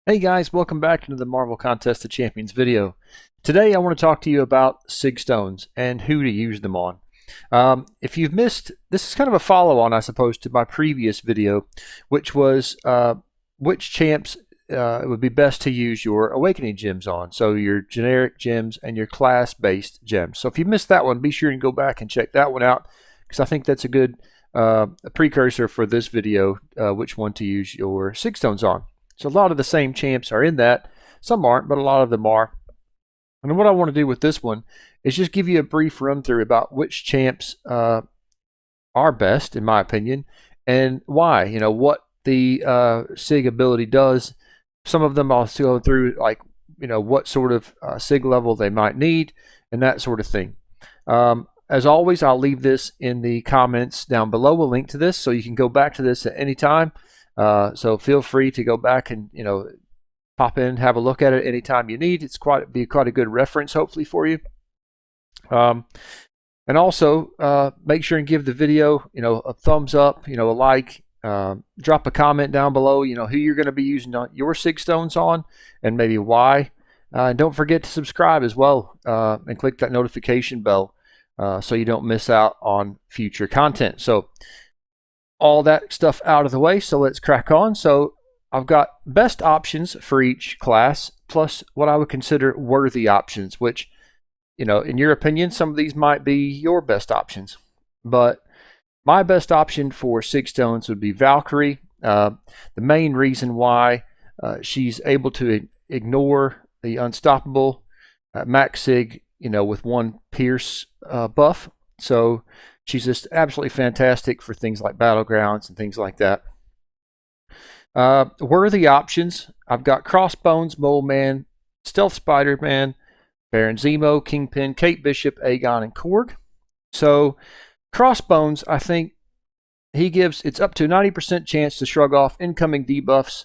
Hey guys, welcome back to the Marvel Contest of Champions video. Today I want to talk to you about Sig Stones and who to use them on. If you've missed, this is kind of a follow-on, I suppose, to my previous video, which was which champs it would be best to use your Awakening gems on. So your generic gems and your class-based gems. So if you missed that one, be sure and go back and check that one out, because I think that's a good precursor for this video, which one to use your Sig Stones on. So a lot of the same champs are in that. Some aren't, but a lot of them are. And what I want to do with this one is just give you a brief run through about which champs are best, in my opinion, and why. You know, what the SIG ability does. Some of them I'll go through, like, you know, what sort of SIG level they might need and that sort of thing. As always, I'll leave this in the comments down below, a link to this, so you can go back to this at any time. So feel free to go back and, you know, pop in, have a look at it anytime you need. It's quite a good reference, hopefully, for you. And also make sure and give the video, you know, a thumbs up, you know, a like. Drop a comment down below, you know, who you're going to be using your Sig Stones on and maybe why. And don't forget to subscribe as well, and click that notification bell so you don't miss out on future content. So all that stuff out of the way, so let's crack on. So I've got best options for each class, plus what I would consider worthy options, which, you know, in your opinion, some of these might be your best options. But my best option for Sig Stones would be Valkyrie. The main reason why she's able to ignore the unstoppable max Sig, you know, with one Pierce buff. So she's just absolutely fantastic for things like Battlegrounds and things like that. Worthy options, I've got Crossbones, Mole Man, Stealth Spider-Man, Baron Zemo, Kingpin, Kate Bishop, Aegon, and Korg. So Crossbones, I think he gives, it's up to 90% chance to shrug off incoming debuffs,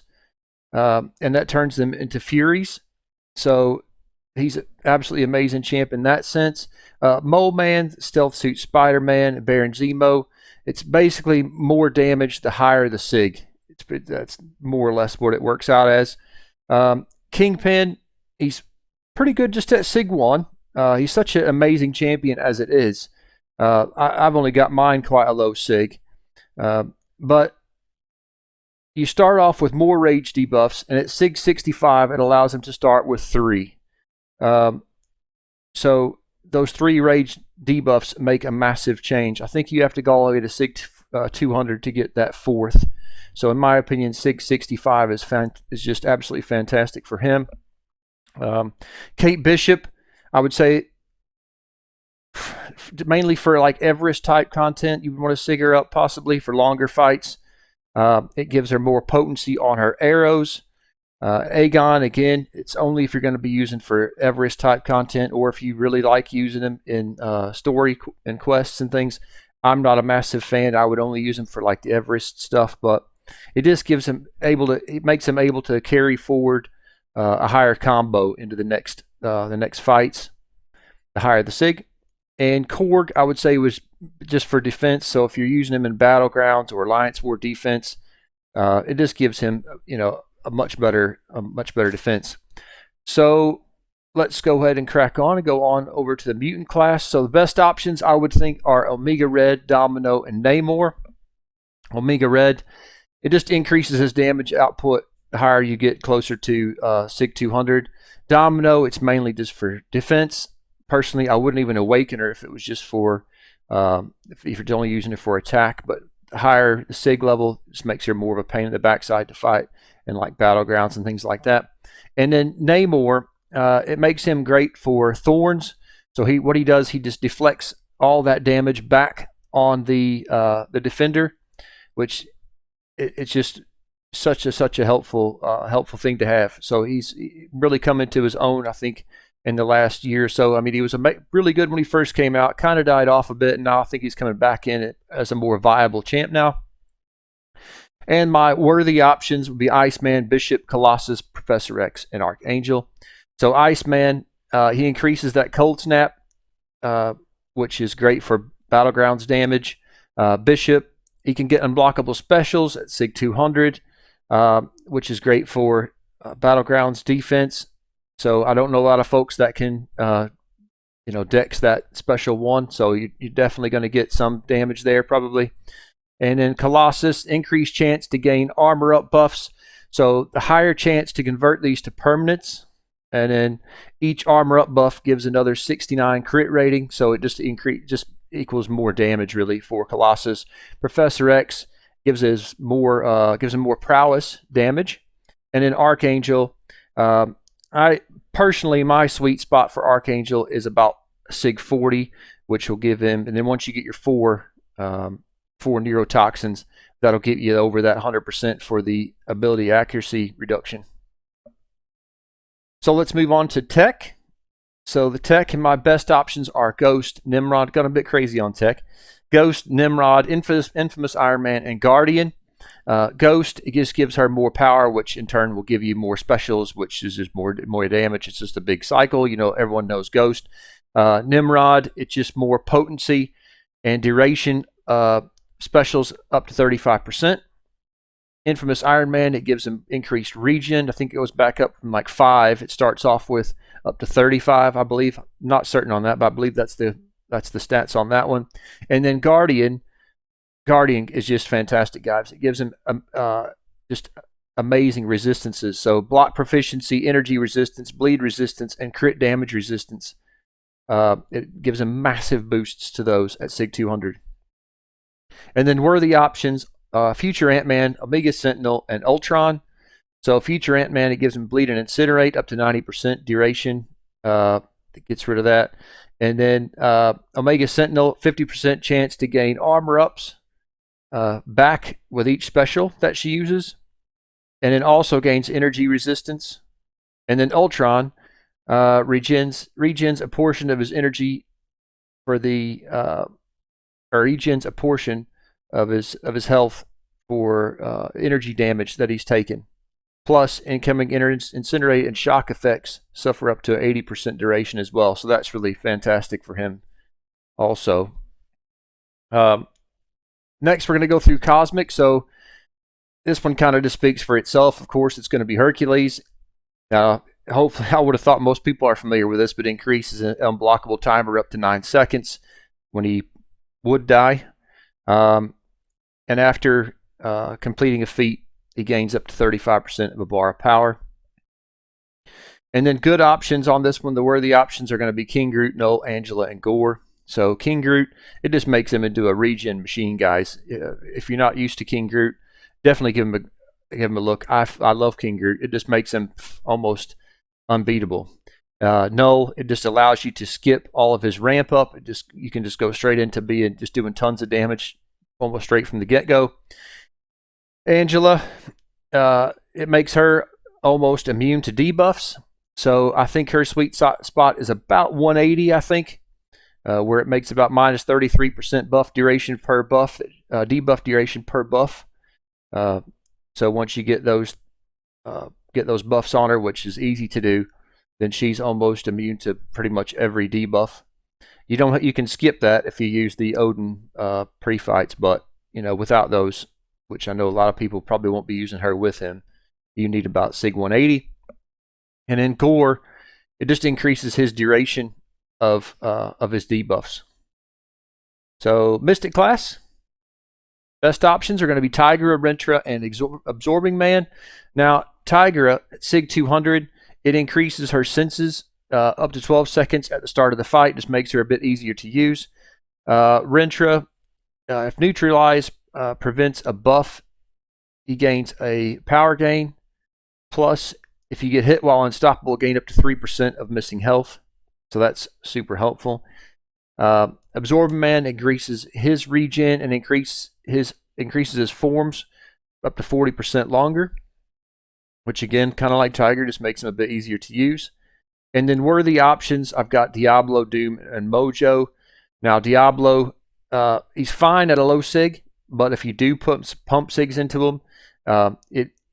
and that turns them into Furies. So he's an absolutely amazing champ in that sense. Mole Man, Stealth Suit Spider-Man, Baron Zemo. It's basically more damage the higher the SIG. That's more or less what it works out as. Kingpin, he's pretty good just at SIG 1. He's such an amazing champion as it is. I've only got mine quite a low SIG. But you start off with more rage debuffs, and at SIG 65, it allows him to start with 3. So those 3 rage debuffs make a massive change. I think you have to go all the way to SIG 200 to get that 4th. So in my opinion, SIG 65 is just absolutely fantastic for him. Kate Bishop, I would say, mainly for like Everest type content, you would want to SIG her up possibly for longer fights. It gives her more potency on her arrows. Aegon, again, it's only if you're going to be using for Everest type content, or if you really like using them in story and quests and things. I'm not a massive fan. I would only use them for like the Everest stuff, but it just gives him it makes him able to carry forward a higher combo into the next fights, the higher the SIG. And Korg, I would say, was just for defense. So if you're using him in Battlegrounds or Alliance War defense, it just gives him, you know, a much better defense. So let's go ahead and crack on and go on over to the mutant class. So the best options I would think are Omega Red, Domino, and Namor. Omega Red, it just increases his damage output the higher you get closer to SIG 200. Domino, it's mainly just for defense. Personally, I wouldn't even awaken her if it was just for if you're only using it for attack. But the higher the SIG level just makes her more of a pain in the backside to fight in like Battlegrounds and things like that. And then Namor, it makes him great for Thorns. So what he does, he just deflects all that damage back on the defender, which it's just such a helpful thing to have. So he's really come into his own, I think, in the last year or so. I mean, he was really good when he first came out, kind of died off a bit, and now I think he's coming back in as a more viable champ now. And my worthy options would be Iceman, Bishop, Colossus, Professor X, and Archangel. So Iceman, he increases that cold snap, which is great for Battlegrounds damage. Bishop, he can get unblockable specials at SIG 200, which is great for Battlegrounds defense. So I don't know a lot of folks that can dex that special one. So you're definitely going to get some damage there probably. And then Colossus, increased chance to gain armor up buffs. So the higher chance to convert these to permanents. And then each armor up buff gives another 69 crit rating. So it just equals more damage really for Colossus. Professor X gives him more prowess damage. And then Archangel, I personally, my sweet spot for Archangel is about Sig 40, which will give him, and then once you get your four neurotoxins, that'll get you over that 100% for the ability accuracy reduction. So let's move on to tech. So the tech and my best options are Ghost, Nimrod. Got a bit crazy on tech. Ghost, Nimrod, infamous Iron Man, and Guardian. Ghost, it just gives her more power, which in turn will give you more specials, which is just more damage. It's just a big cycle. Everyone knows Ghost. Nimrod, it's just more potency and duration. Specials up to 35%. Infamous Iron Man, it gives him increased regen. I think it goes back up from like 5. It starts off with up to 35, I believe. I'm not certain on that, but I believe that's the stats on that one. And then Guardian is just fantastic, guys. It gives him just amazing resistances. So block proficiency, energy resistance, bleed resistance, and crit damage resistance. It gives him massive boosts to those at Sig 200. And then worthy options, Future Ant-Man, Omega Sentinel, and Ultron. So Future Ant-Man, it gives him bleed and incinerate up to 90% duration. It gets rid of that. And then Omega Sentinel, 50% chance to gain armor ups back with each special that she uses. And then also gains energy resistance. And then Ultron regens a portion of his energy for the or regens a portion of his health for energy damage that he's taken. Plus, incoming incinerate and shock effects suffer up to 80% duration as well. So that's really fantastic for him also. Next, we're going to go through Cosmic. So this one kind of just speaks for itself. Of course, it's going to be Hercules. Hopefully, I would have thought most people are familiar with this, but increases an unblockable timer up to 9 seconds when he would die. And after completing a feat, he gains up to 35% of a bar of power. And then good options on this one, the worthy options are going to be King Groot, Null, Angela, and Gore. So King Groot, it just makes him into a regen machine, guys. If you're not used to King Groot, definitely give him a look. I love King Groot. It just makes him almost unbeatable. Null, it just allows you to skip all of his ramp up. You can just go straight into doing tons of damage almost straight from the get-go. Angela, it makes her almost immune to debuffs. So I think her sweet spot is about 180, I think, where it makes about minus 33% buff duration per buff, debuff duration per buff. So once you get those buffs on her, which is easy to do, then she's almost immune to pretty much every debuff. You can skip that if you use the Odin pre-fights, but without those, which I know a lot of people probably won't be using her with him, you need about Sig 180. And then Gore, it just increases his duration of his debuffs. So Mystic class, best options are going to be Tigera, Rentra, and Absorbing Man. Now Tigera at Sig 200, it increases her senses up to 12 seconds at the start of the fight. Just makes her a bit easier to use. Rentra, if neutralized, prevents a buff. He gains a power gain. Plus, if you get hit while unstoppable, gain up to 3% of missing health. So that's super helpful. Absorbing Man increases his regen and increases his forms up to 40% longer, which again, kind of like Tiger, just makes him a bit easier to use. And then worthy options, I've got Diablo, Doom, and Mojo. Now Diablo, he's fine at a low sig, but if you do pump sigs into him,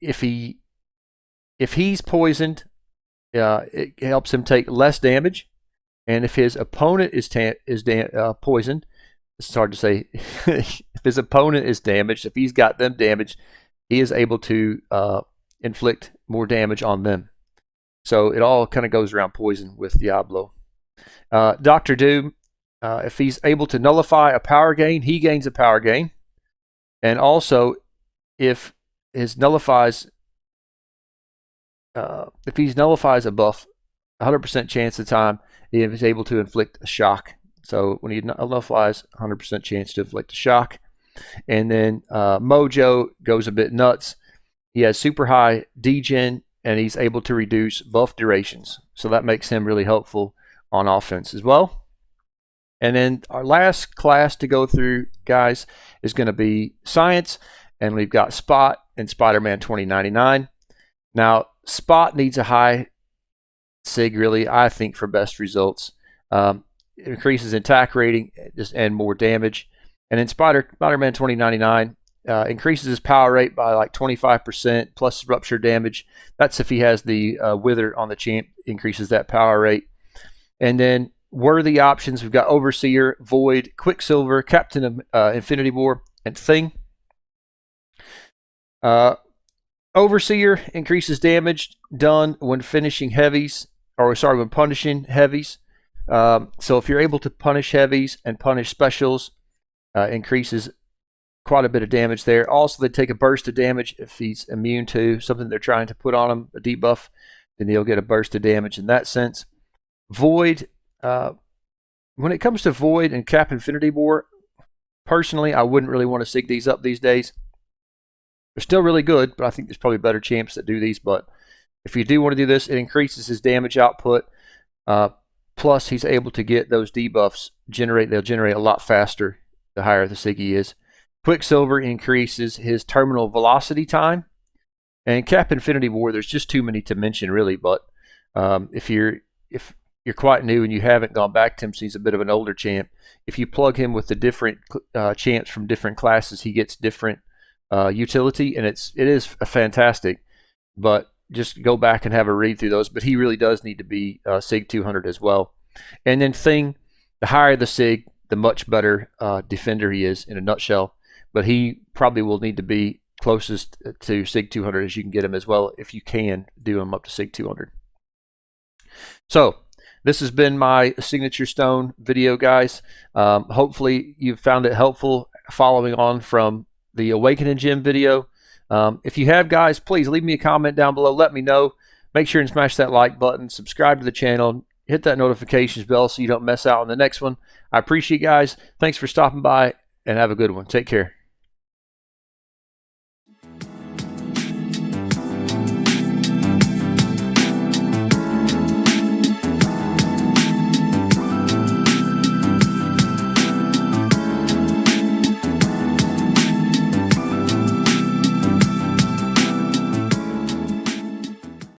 if he's poisoned, it helps him take less damage. And if his opponent is poisoned, it's hard to say. If his opponent is damaged, if he's got them damaged, he is able to inflict more damage on them. So it all kind of goes around poison with Diablo. Dr. Doom, if he's able to nullify a power gain, he gains a power gain. And also, if he nullifies a buff, 100% chance of the time, he is able to inflict a shock. So when he nullifies, 100% chance to inflict a shock. And then Mojo goes a bit nuts. He has super high degen, and he's able to reduce buff durations. So that makes him really helpful on offense as well. And then our last class to go through, guys, is going to be Science. And we've got Spot and Spider-Man 2099. Now, Spot needs a high sig, really, I think, for best results. It increases attack rating and more damage. And then Spider-Man 2099 increases his power rate by like 25% plus rupture damage. That's if he has the Wither on the champ, increases that power rate. And then worthy options, we've got Overseer, Void, Quicksilver, Captain of Infinity War, and Thing. Overseer increases damage done when finishing heavies, when punishing heavies. So if you're able to punish heavies and punish specials, increases quite a bit of damage there. Also, they take a burst of damage if he's immune to something they're trying to put on him, a debuff, then he'll get a burst of damage in that sense. Void, when it comes to Void and Cap Infinity War, personally, I wouldn't really want to sig these up these days. They're still really good, but I think there's probably better champs that do these. But if you do want to do this, it increases his damage output. Plus, he's able to get those debuffs they'll generate a lot faster the higher the sig he is. Quicksilver increases his terminal velocity time. And Cap Infinity War, there's just too many to mention, really. But if you're quite new and you haven't gone back to him, since he's a bit of an older champ, if you plug him with the different champs from different classes, he gets different utility, and it is fantastic. But just go back and have a read through those. But he really does need to be sig 200 as well. And then Thing, the higher the sig, the much better defender he is in a nutshell. But he probably will need to be closest to sig 200 as you can get him as well, if you can do him up to sig 200. So this has been my Signature Stone video, guys. Hopefully you've found it helpful following on from the Awakening Gym video. If you have, guys, please leave me a comment down below. Let me know. Make sure and smash that like button. Subscribe to the channel. Hit that notifications bell so you don't miss out on the next one. I appreciate you guys. Thanks for stopping by, and have a good one. Take care.